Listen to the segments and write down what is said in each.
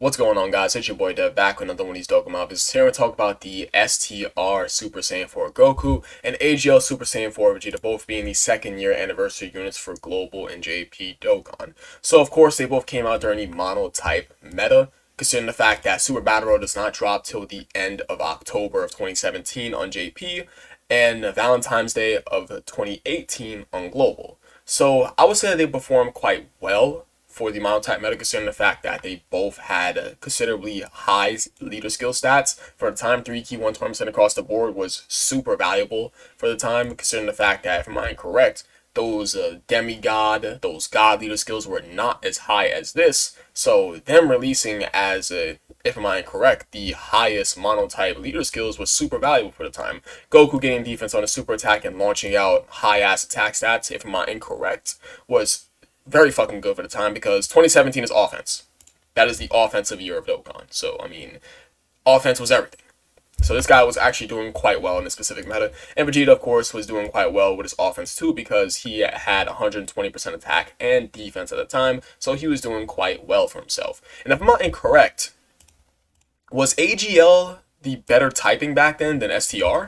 What's going on, guys? It's your boy Dev back with another one of these Dokkan videos. Here we talk about the STR Super Saiyan 4 Goku and AGL Super Saiyan 4 Vegeta, both being the second year anniversary units for Global and JP Dokkan. So, of course, they both came out during the mono type meta, considering the fact that Super Battle Road does not drop till the end of October of 2017 on JP and Valentine's Day of 2018 on Global. So, I would say that they performed quite well for the mono-type meta, considering the fact that they both had considerably high leader skill stats. For the time, 3 key 120% across the board was super valuable for the time, considering the fact that, if I'm not correct, those demigod, those god leader skills were not as high as this. So them releasing as, if I'm not correct, the highest mono-type leader skills was super valuable for the time. Goku getting defense on a super attack and launching out high-ass attack stats, if I'm not incorrect, was very fucking good for the time, because 2017 is offense. That is the offensive year of Dokkan. So, I mean, offense was everything. So this guy was actually doing quite well in this specific meta. And Vegeta, of course, was doing quite well with his offense too, because he had 120% attack and defense at the time. So he was doing quite well for himself. And if I'm not incorrect, was AGL the better typing back then than STR?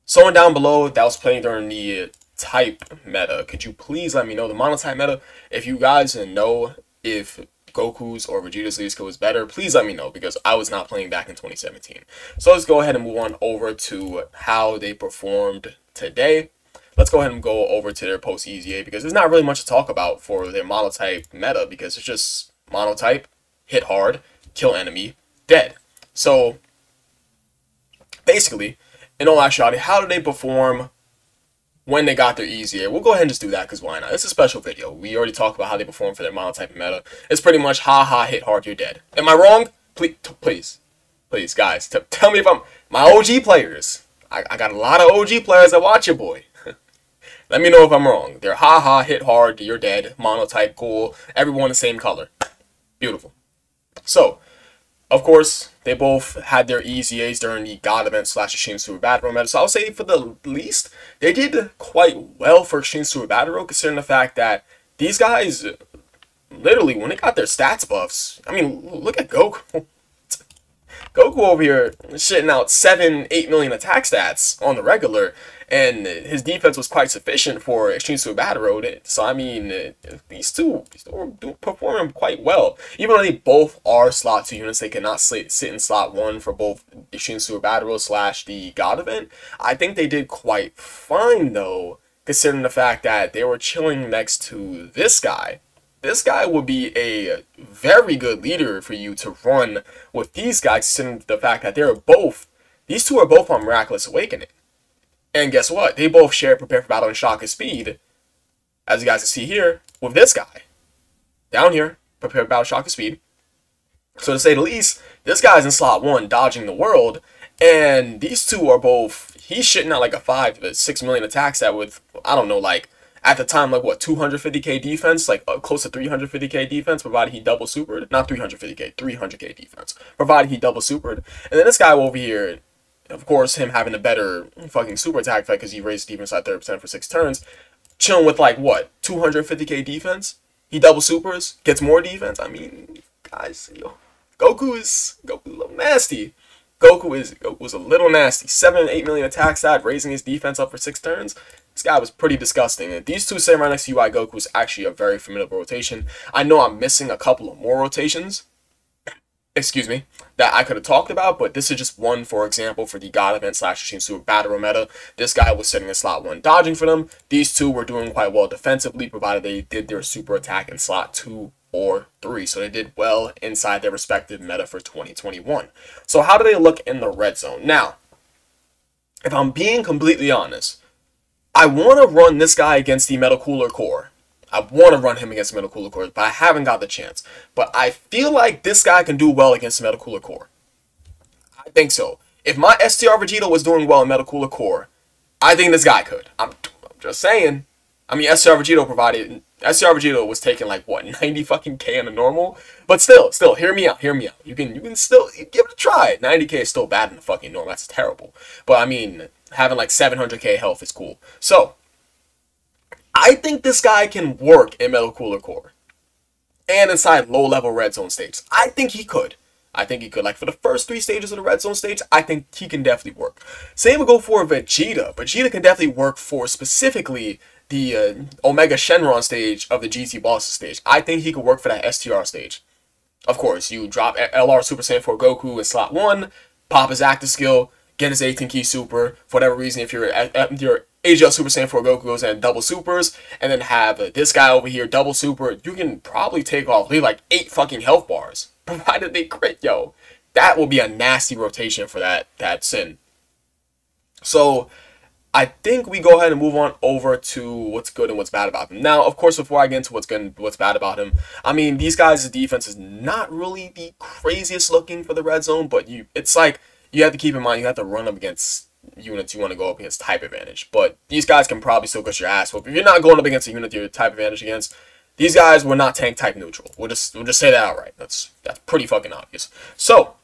Someone down below that was playing during the type meta, could you please let me know the monotype meta? If you guys know if Goku's or Vegeta's lead skill was better, please let me know, because I was not playing back in 2017. So let's go ahead and move on over to how they performed today. Let's go ahead and go over to their post EZA, because there's not really much to talk about for their monotype meta, because it's just monotype, hit hard, kill enemy, dead. So basically, in all actuality, how did they perform when they got their EZA? We'll go ahead and just do that, because why not? It's a special video. We already talked about how they perform for their monotype meta. It's pretty much ha, hit hard, you're dead. Am I wrong? Please, guys, tell me if I'm... My OG players. I got a lot of OG players that watch your boy. Let me know if I'm wrong. They're ha, hit hard, you're dead. Monotype, cool. Everyone the same color. Beautiful. So, of course, they both had their EZAs during the God event / Extreme Super Battle meta. So I'll say, for the least, they did quite well for Extreme Super Battle, considering the fact that these guys, literally, when they got their stats buffs, I mean, look at Goku. Goku over here shitting out 7-8 million attack stats on the regular, and his defense was quite sufficient for Extreme Super Battle Road. So I mean, these two were performing quite well. Even though they both are slot 2 units, they cannot sit in slot 1 for both Extreme Super Battle Road / the God event. I think they did quite fine though, considering the fact that they were chilling next to this guy. This guy would be a very good leader for you to run with these guys, considering the fact that these two are both on Miraculous Awakening. And guess what? They both share Prepare for Battle and Shock and Speed, as you guys can see here, with this guy. Down here, Prepare for Battle, Shock and Speed. So to say the least, this guy's in slot 1, dodging the world, and these two are both, he's shitting out like a 5 to 6 million attack stat with, I don't know, like, at the time, like, what, 250k defense? Like, close to 350k defense, provided he double supered. Not 350k, 300k defense, provided he double supered. And then this guy over here, of course, him having a better fucking super attack effect because he raised defense by 30% for 6 turns, chilling with, like, what, 250k defense? He double supers, gets more defense. I mean, guys, Goku a little nasty. Goku was a little nasty. 7-8 million attack stat, raising his defense up for 6 turns. This guy was pretty disgusting. And these two sitting right next to UI Goku is actually a very formidable rotation. I know I'm missing a couple of more rotations, excuse me, that I could have talked about, but this is just one, for example, for the God event / Extreme Super Battle meta. This guy was sitting in slot 1 dodging for them. These two were doing quite well defensively, provided they did their super attack in slot 2 or 3. So they did well inside their respective meta for 2021. So how do they look in the red zone? Now, if I'm being completely honest, I want to run this guy against the Metal Cooler Core. I want to run him against the Metal Cooler Core, but I haven't got the chance. But I feel like this guy can do well against the Metal Cooler Core. I think so. If my STR Vegeta was doing well in Metal Cooler Core, I think this guy could. I'm just saying. I mean, STR Vegeta was taking like, what, 90 fucking K on a normal? But still, hear me out. You can still give it a try. 90k is still bad in the fucking normal. That's terrible. But I mean, having like 700k health is cool. So, I think this guy can work in Metal Cooler Core. and inside low-level red zone stages. I think he could. I think he could. Like, for the first 3 stages of the red zone stage, I think he can definitely work. Same would go for Vegeta. Vegeta can definitely work for specifically the Omega Shenron stage of the GT Bosses stage. I think he could work for that STR stage. Of course, you drop LR Super Saiyan 4 Goku in slot 1, pop his active skill, get his 18 key super. For whatever reason, if your AGL Super Saiyan 4 Goku goes in double supers, and then have this guy over here double super, you can probably take off, leave like 8 fucking health bars. Provided they crit, yo. That will be a nasty rotation for that Sin. So, I think we go ahead and move on over to what's good and what's bad about him. Now, of course, before I get into what's good and what's bad about him, I mean, these guys' defense is not really the craziest looking for the red zone, but it's like, you have to keep in mind, you have to run up against units you want to go up against type advantage. But these guys can probably still get your ass whooped. If you're not going up against a unit you're type advantage against, these guys will not tank type neutral. We'll just say that outright. That's pretty fucking obvious. So,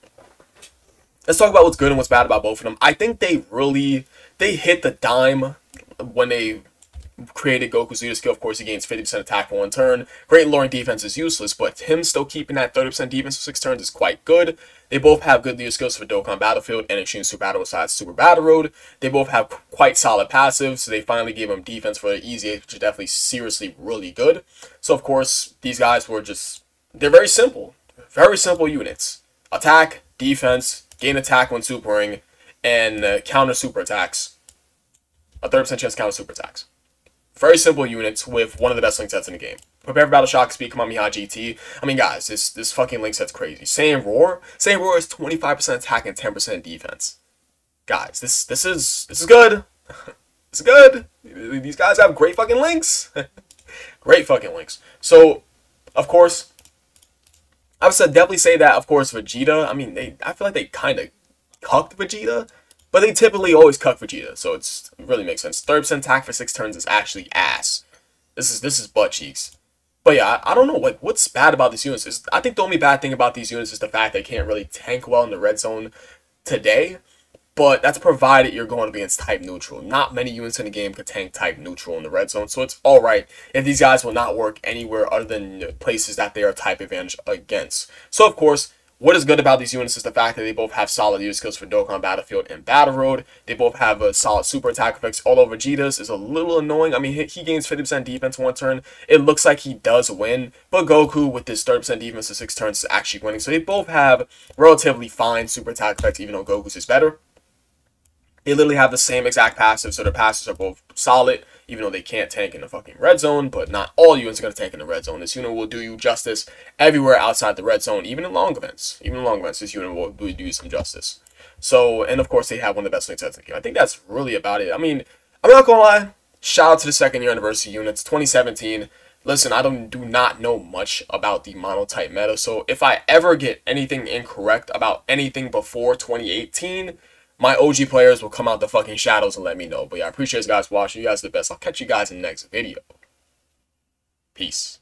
let's talk about what's good and what's bad about both of them. I think they hit the dime when they created Goku's Zeta skill. Of course, he gains 50% attack for 1 turn. Great lowering defense is useless, but him still keeping that 30% defense for 6 turns is quite good. They both have good leader skills for Dokkan Battlefield and Extreme Super Battle besides Super Battle Road. They both have quite solid passives, so they finally gave him defense for the easy, which is definitely seriously really good. So, of course, these guys were they're very simple. Very simple units. Attack, defense, gain attack when supering, and counter super attacks. A 30% chance to counter super attacks. Very simple units with one of the best link sets in the game. Prepare for Battle Shock, Speed, Kamehameha GT. I mean, guys, this fucking link set's crazy. Saiyan Roar is 25% attack and 10% defense. Guys, this is good. It's good. These guys have great fucking links. Great fucking links. So, of course, I would definitely say that, of course, Vegeta, I mean, I feel like they kind of cucked Vegeta, but they typically always cuck Vegeta, so it really makes sense. 30% attack for 6 turns is actually ass. This is butt cheeks. But yeah, I don't know what's bad about these units. I think the only bad thing about these units is the fact they can't really tank well in the red zone today. But that's provided you're going up against type neutral. Not many units in the game could tank type neutral in the red zone, so it's alright if these guys will not work anywhere other than places that they are type advantage against. So of course, what is good about these units is the fact that they both have solid use skills for Dokkan Battlefield and Battle Road. They both have a solid super attack effects. Although Vegeta's is a little annoying. I mean, he gains 50% defense 1 turn. It looks like he does win, but Goku with his 30% defense for 6 turns is actually winning. So they both have relatively fine super attack effects, even though Goku's is better. They literally have the same exact passives, so their passives are both solid, even though they can't tank in the fucking red zone, but not all units are going to tank in the red zone. This unit will do you justice everywhere outside the red zone, even in long events. Even in long events, this unit will do you some justice. So, and of course, they have one of the best link sets in the game. I think that's really about it. I mean, I'm not going to lie. Shout out to the 2nd year anniversary units, 2017. Listen, I do not know much about the monotype meta, so if I ever get anything incorrect about anything before 2018, my OG players will come out the fucking shadows and let me know. But yeah, I appreciate you guys watching. You guys are the best. I'll catch you guys in the next video. Peace.